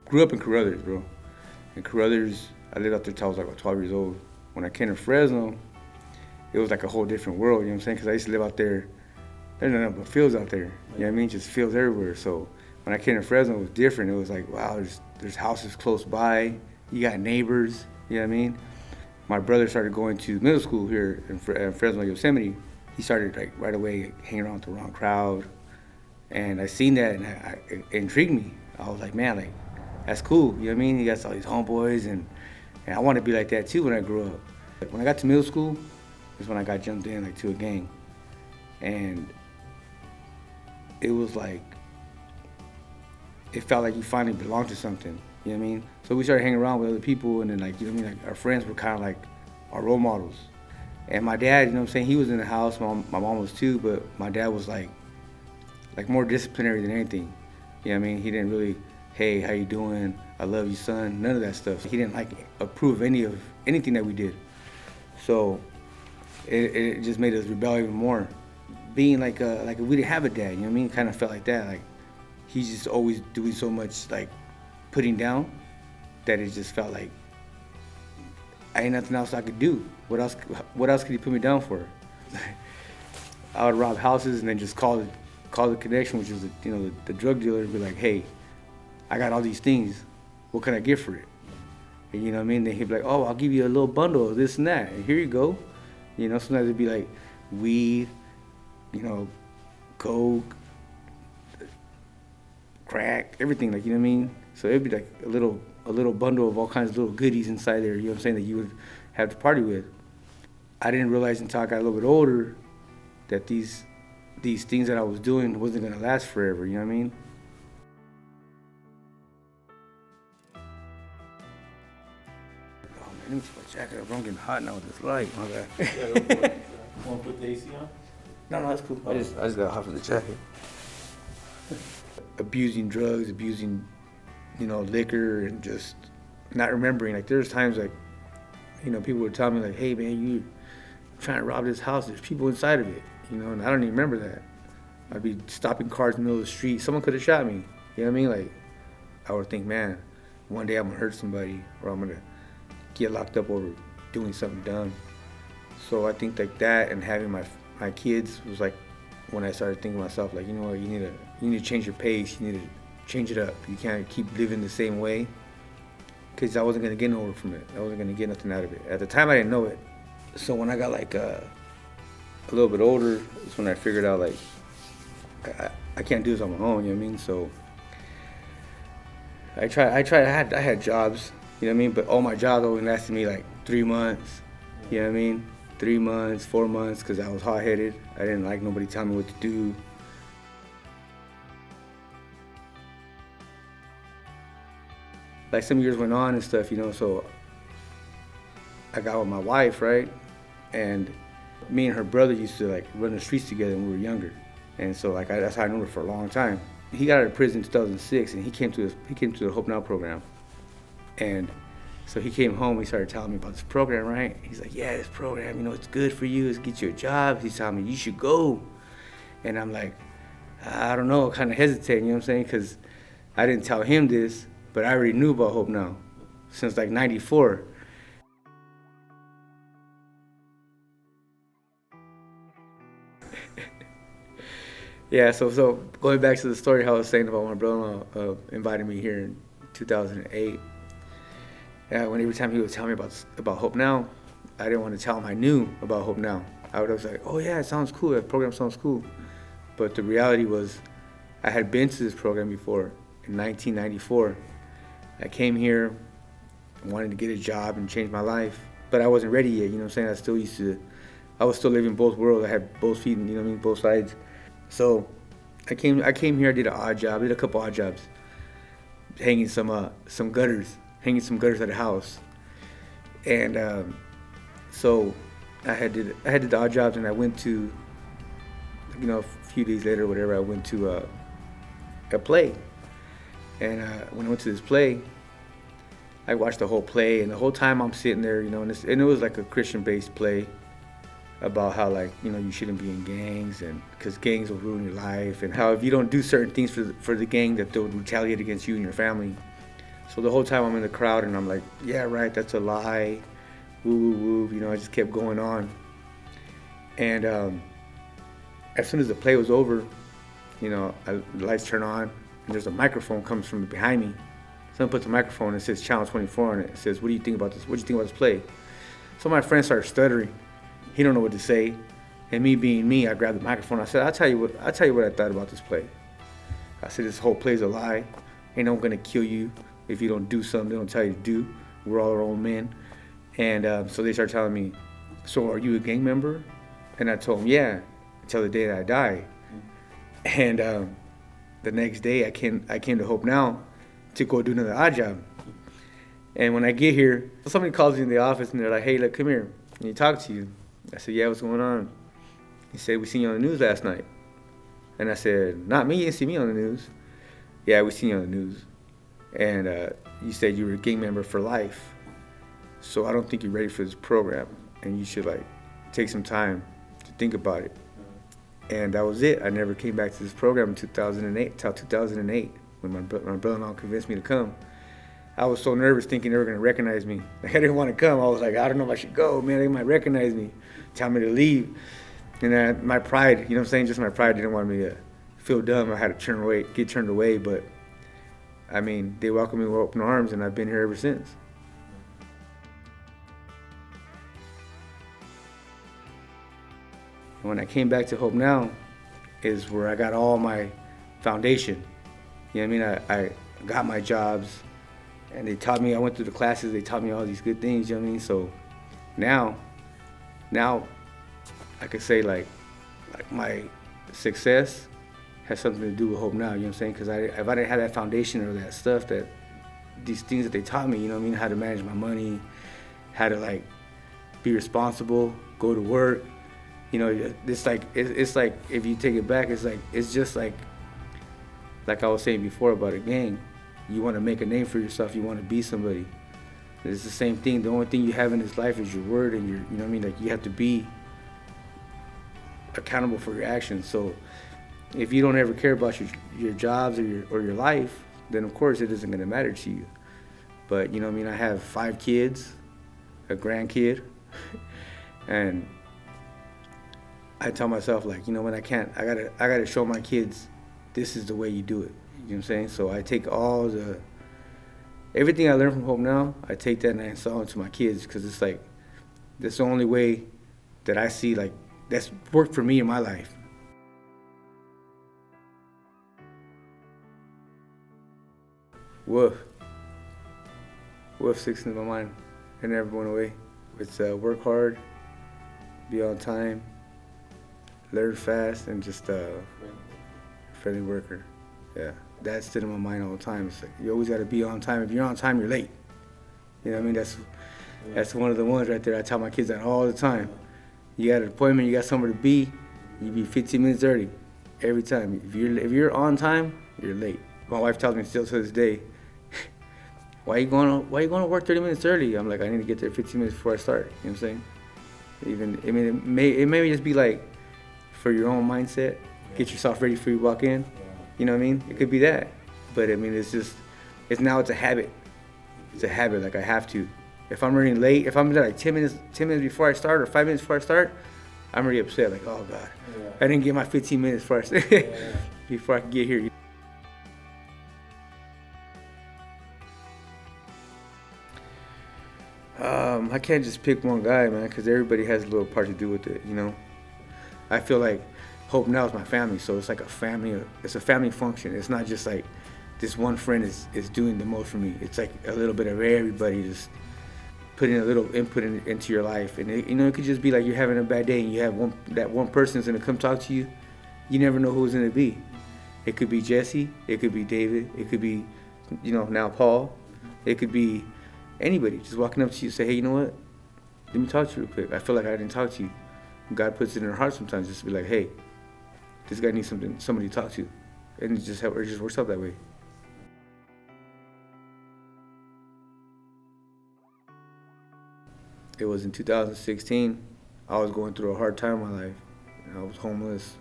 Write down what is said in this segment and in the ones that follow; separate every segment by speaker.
Speaker 1: Grew up in Carruthers, bro. In Carruthers, I lived out there till I was like about 12 years old. When I came to Fresno, it was like a whole different world, you know what I'm saying? Because I used to live out there, there's nothing but fields out there, you know what I mean? Just fields everywhere. So when I came to Fresno, it was different. It was like, wow, there's houses close by, you got neighbors, you know what I mean? My brother started going to middle school here in Fresno, Yosemite. He started like right away hanging around with the wrong crowd. And I seen that and it intrigued me. I was like, man, like, that's cool, you know what I mean? He got all these homeboys and I want to be like that too when I grew up. Like, when I got to middle school, is when I got jumped in like to a gang. And it was like, it felt like you finally belonged to something, you know what I mean? So we started hanging around with other people and then like, you know what I mean? Like our friends were kind of like our role models. And my dad, you know what I'm saying? He was in the house, my mom was too, but my dad was like more disciplinary than anything. You know what I mean? He didn't really, hey, how you doing? I love you, son. None of that stuff. He didn't like approve anything that we did. So it just made us rebel even more. Being like we didn't have a dad, you know what I mean? Kind of felt like that. Like he's just always doing so much like putting down that it just felt like I ain't nothing else I could do. What else could he put me down for? I would rob houses and then just call the connection, which is the drug dealer, and be like, hey, I got all these things. What can I get for it? And you know what I mean? Then he'd be like, oh, I'll give you a little bundle of this and that. And here you go. You know, sometimes it'd be like weed, coke, crack, everything, like, you know what I mean? So it'd be like a little bundle of all kinds of little goodies inside there, you know what I'm saying, that you would have to party with. I didn't realize until I got a little bit older that these things that I was doing wasn't gonna last forever, you know what I mean? Oh man, let me put my jacket up. I'm getting hot now with this light. My bad.
Speaker 2: Want to put the AC on?
Speaker 1: No, that's cool. I just got hot for the jacket. Abusing drugs, abusing, liquor, and just not remembering. Like there's times like, people would tell me like, hey man, you trying to rob this house, there's people inside of it, and I don't even remember that. I'd be stopping cars in the middle of the street. Someone could have shot me, you know what I mean? Like, I would think, man, one day I'm gonna hurt somebody or I'm gonna get locked up over doing something dumb. So I think like that and having my kids was like when I started thinking to myself, like, you know what, you need to change your pace, you need to change it up. You can't keep living the same way, because I wasn't gonna get nowhere from it. I wasn't gonna get nothing out of it. At the time I didn't know it. So when I got like a little bit older, that's when I figured out like I can't do this on my own, you know what I mean? So I had jobs, you know what I mean? But all my jobs always lasted me like 3 months, you know what I mean? 3 months, 4 months, because I was hot-headed. I didn't like nobody telling me what to do. Like some years went on and stuff, so I got with my wife, right? And me and her brother used to like run the streets together when we were younger. And so like that's how I knew her for a long time. He got out of prison in 2006 and he came to the Hope Now program. And so he came home, he started telling me about this program, right? He's like, yeah, this program, it's good for you, it's get you a job. He's telling me, you should go. And I'm like, I don't know, kind of hesitating, you know what I'm saying? Because I didn't tell him this, but I already knew about Hope Now since like 94. Yeah, so going back to the story how I was saying about my brother-in-law inviting me here in 2008. Yeah, when every time he would tell me about Hope Now, I didn't want to tell him I knew about Hope Now. I would always like, oh yeah, it sounds cool, that program sounds cool. But the reality was, I had been to this program before in 1994. I came here, wanted to get a job and change my life, but I wasn't ready yet, you know what I'm saying? I was still living both worlds. I had both feet, you know what I mean, both sides. So I came here, I did a couple odd jobs, hanging some gutters at the house. And so I had the odd jobs, and I went to, a few days later or whatever, I went to a play. And when I went to this play, I watched the whole play, and the whole time I'm sitting there, and it was like a Christian-based play about how, like, you shouldn't be in gangs, and because gangs will ruin your life, and how if you don't do certain things for the gang, that they'll retaliate against you and your family. So the whole time I'm in the crowd and I'm like, yeah, right, that's a lie. Woo, woo, woo. I just kept going on. And as soon as the play was over, the lights turn on and there's a microphone comes from behind me. Someone puts a microphone and it says Channel 24 on it. It says, what do you think about this? What do you think about this play? So my friend started stuttering. He don't know what to say. And me being me, I grabbed the microphone. I said, I'll tell you what I thought about this play. I said, this whole play's a lie. Ain't no one gonna kill you if you don't do something they don't tell you to do. We're all our own men. And so they started telling me, so are you a gang member? And I told them, yeah, until the day that I die. And the next day I came to Hope Now to go do another odd job. And when I get here, somebody calls me in the office and they're like, hey, look, come here. Can you talk to you? I said, yeah, what's going on? He said, we seen you on the news last night. And I said, not me, you didn't see me on the news. Yeah, we seen you on the news. And you said you were a gang member for life. So I don't think you're ready for this program. And you should take some time to think about it. And that was it. I never came back to this program in 2008, till 2008, when my brother-in-law convinced me to come. I was so nervous thinking they were going to recognize me. I didn't want to come. I was like, I don't know if I should go, man. They might recognize me, tell me to leave. And my pride, just my pride didn't want me to feel dumb. I had to get turned away. But, they welcomed me with open arms, and I've been here ever since. When I came back to Hope Now is where I got all my foundation. I got my jobs, and they taught me, I went through the classes, they taught me all these good things, So now I could say like my success has something to do with Hope Now, Because if I didn't have that foundation or that stuff, these things that they taught me, how to manage my money, how to be responsible, go to work, it's like if you take it back, it's just like I was saying before about a gang. You want to make a name for yourself. You want to be somebody. It's the same thing. The only thing you have in this life is your word and your, you have to be accountable for your actions. So if you don't ever care about your jobs or your life, then of course it isn't going to matter to you. But I have 5 kids, a grandkid, and I tell myself when I can't, I gotta show my kids this is the way you do it. So I take everything I learned from Hope Now, I take that and I install it to my kids, because it's that's the only way that I see that's worked for me in my life. Woof sticks in my mind. It never went away. It's work hard, be on time, learn fast, and just friendly worker. Yeah, that's still in my mind all the time. It's you always got to be on time. If you're on time, you're late. That's one of the ones right there. I tell my kids that all the time. You got an appointment, you got somewhere to be, you be 15 minutes early every time. If you're on time, you're late. My wife tells me still to this day, why you going to work 30 minutes early? I'm like, I need to get there 15 minutes before I start. You know what I'm saying? It may just be for your own mindset, get yourself ready before you walk in. You know what I mean? It could be that. But it's a habit. It's a habit, I have to. If I'm running late, if I'm there 10 minutes before I start or 5 minutes before I start, I'm already upset, oh God. Yeah. I didn't get my 15 minutes before I could get here. I can't just pick one guy, man, because everybody has a little part to do with it, I feel like Hope Now is my family, so it's like a family. It's a family function. It's not just this one friend is doing the most for me. It's a little bit of everybody just putting a little input into your life. And it could just be you're having a bad day and you have one person's gonna come talk to you. You never know who it's gonna be. It could be Jesse. It could be David. It could be, now Paul. It could be anybody just walking up to you, say, hey, you know what? Let me talk to you real quick. I feel like I didn't talk to you. God puts it in their heart sometimes just to be hey, this guy needs somebody to talk to. And it just works out that way. It was in 2016. I was going through a hard time in my life. I was homeless.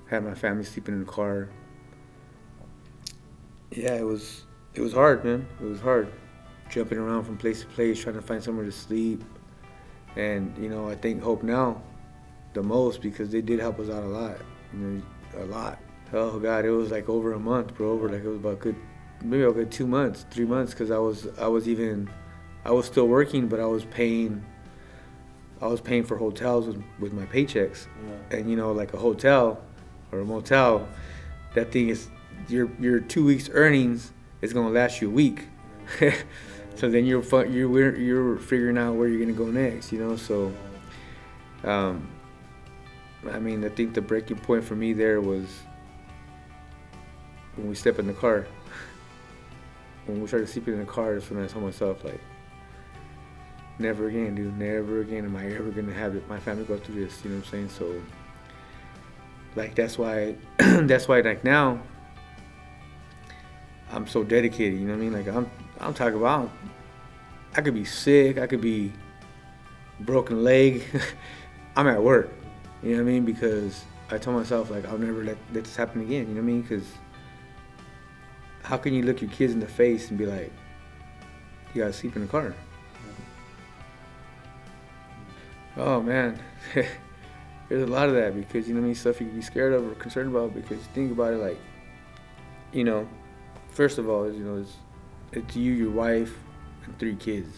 Speaker 1: Had my family sleeping in the car. Yeah, it was it was hard, man. It was hard. Jumping around from place to place, trying to find somewhere to sleep. And, you know, I thank Hope now the most because they did help us out a lot. You know, a lot. Oh, God, it was like over a month, bro. It was about maybe a good 2 months, 3 months, because I was still working, but I was paying for hotels with my paychecks. Yeah. And, you know, like a hotel or a motel, that thing is, your 2 weeks earnings is going to last you a week. So then you're figuring out where you're going to go next, you know. So, I mean, I think the breaking point for me there was when we stepped in the car. When we started sleeping in the car, that's when I told myself, like, never again, dude. Never again am I ever going to have my family go through this, you know what I'm saying? So, like, that's why, like, now, I'm so dedicated, you know what I mean? Like, I'm talking about, I could be sick, I could be broken leg. I'm at work, you know what I mean? Because I told myself, like, I'll never let this happen again, you know what I mean? Because how can you look your kids in the face and be like, you gotta sleep in the car? Oh, man. There's a lot of that because, you know what I mean, stuff you can be scared of or concerned about because you think about it like, you know, first of all, you know, it's you, your wife, and 3 kids.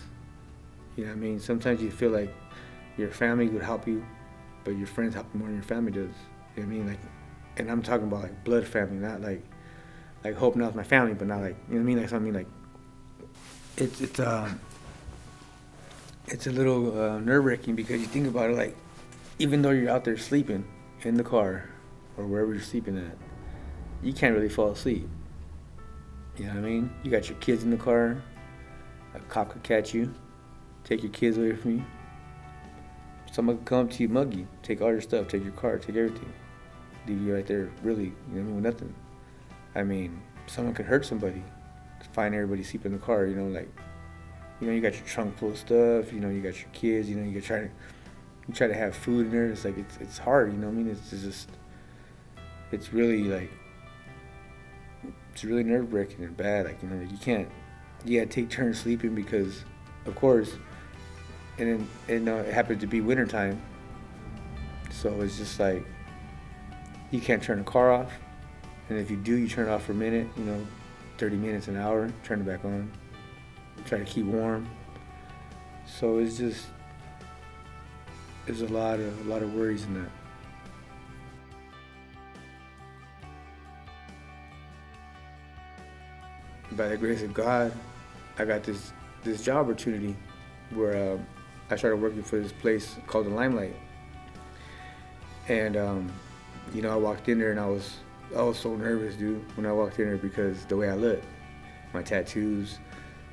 Speaker 1: You know what I mean? Sometimes you feel like your family would help you, but your friends help you more than your family does. You know what I mean? Like, and I'm talking about like blood family, not like Hope Now's my family, but not like, you know what I mean? Like something like, it's a little nerve-wracking because you think about it like, even though you're out there sleeping in the car or wherever you're sleeping at, you can't really fall asleep. You know what I mean? You got your kids in the car, a cop could catch you, take your kids away from you. Someone could come to you, mug you, take all your stuff, take your car, take everything. Leave you right there, really, you know what I mean, with nothing. I mean, someone could hurt somebody, find everybody sleeping in the car, you know, like, you know, you got your trunk full of stuff, you know, you got your kids, you know, you try to have food in there. It's like, it's hard, you know what I mean? It's just, it's really like, it's really nerve-wracking and bad. Like, you know, you gotta take turns sleeping because, of course, and then it happens to be wintertime. So it's just like, you can't turn the car off. And if you do, you turn it off for a minute, you know, 30 minutes, an hour, turn it back on. Try to keep warm. So it's just, there's a lot of worries in that. By the grace of God, I got this job opportunity where I started working for this place called the Limelight. And you know, I walked in there and I was so nervous, dude, when I walked in there because the way I look, my tattoos,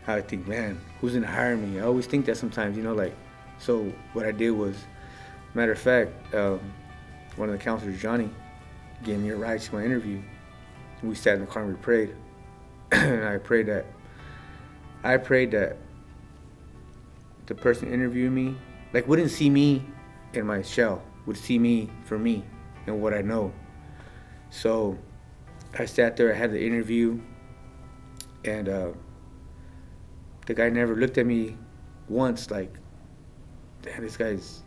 Speaker 1: how I think, man, who's gonna hire me? I always think that sometimes, you know, like, so what I did was, matter of fact, one of the counselors, Johnny, gave me a ride to my interview. We sat in the car and we prayed. And I prayed that the person interviewing me, like, wouldn't see me in my shell, would see me for me and what I know. So I sat there, I had the interview, and the guy never looked at me once like, damn, this guy's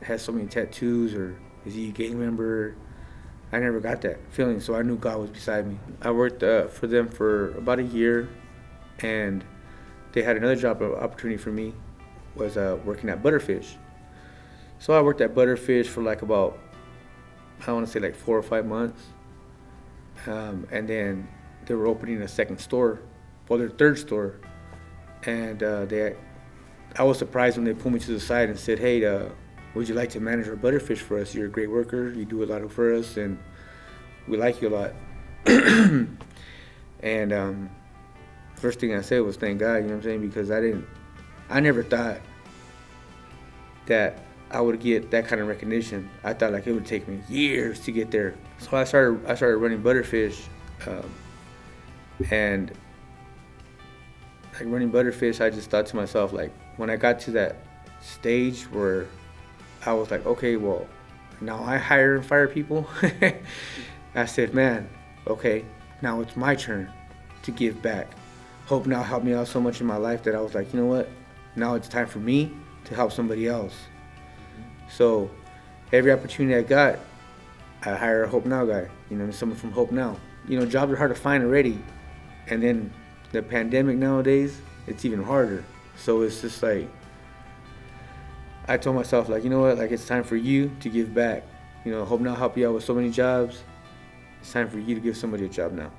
Speaker 1: has so many tattoos, or is he a gang member? I never got that feeling, so I knew God was beside me. I worked for them for about a year, and they had another job opportunity for me, was working at Butterfish. So I worked at Butterfish for like about, I want to say like 4 or 5 months, and then they were opening a second store, well, their third store, and I was surprised when they pulled me to the side and said, hey, would you like to manage our Butterfish for us? You're a great worker, you do a lot for us, and we like you a lot. And first thing I said was thank God, you know what I'm saying, because I never thought that I would get that kind of recognition. I thought like it would take me years to get there. So I started running Butterfish, and like running Butterfish, I just thought to myself, like, when I got to that stage where I was like, okay, well, now I hire and fire people. I said, man, okay, now it's my turn to give back. Hope Now helped me out so much in my life that I was like, you know what? Now it's time for me to help somebody else. So every opportunity I got, I hire a Hope Now guy, you know, someone from Hope Now. You know, jobs are hard to find already. And then the pandemic nowadays, it's even harder. So it's just like, I told myself, like, you know what, like, it's time for you to give back. You know, Hope Now helped you out with so many jobs. It's time for you to give somebody a job now.